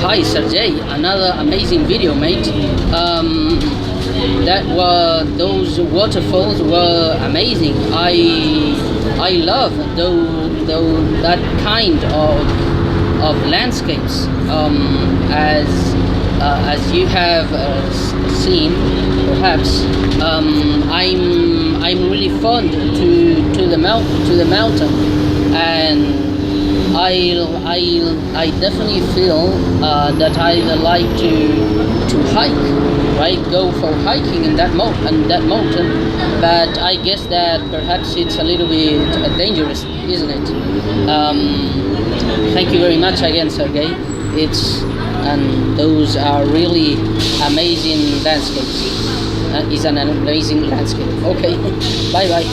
Hi Sergey, another amazing video, mate. Those waterfalls were amazing. I love that kind of landscapes. As you have seen, perhaps I'm really fond to the mountain, and I definitely feel that I like to hike, right? Go for hiking in that mountain, but I guess that perhaps it's a little bit dangerous, isn't it? Thank you very much again, Sergey. And those are really amazing landscapes. It's an amazing landscape. Okay, bye bye.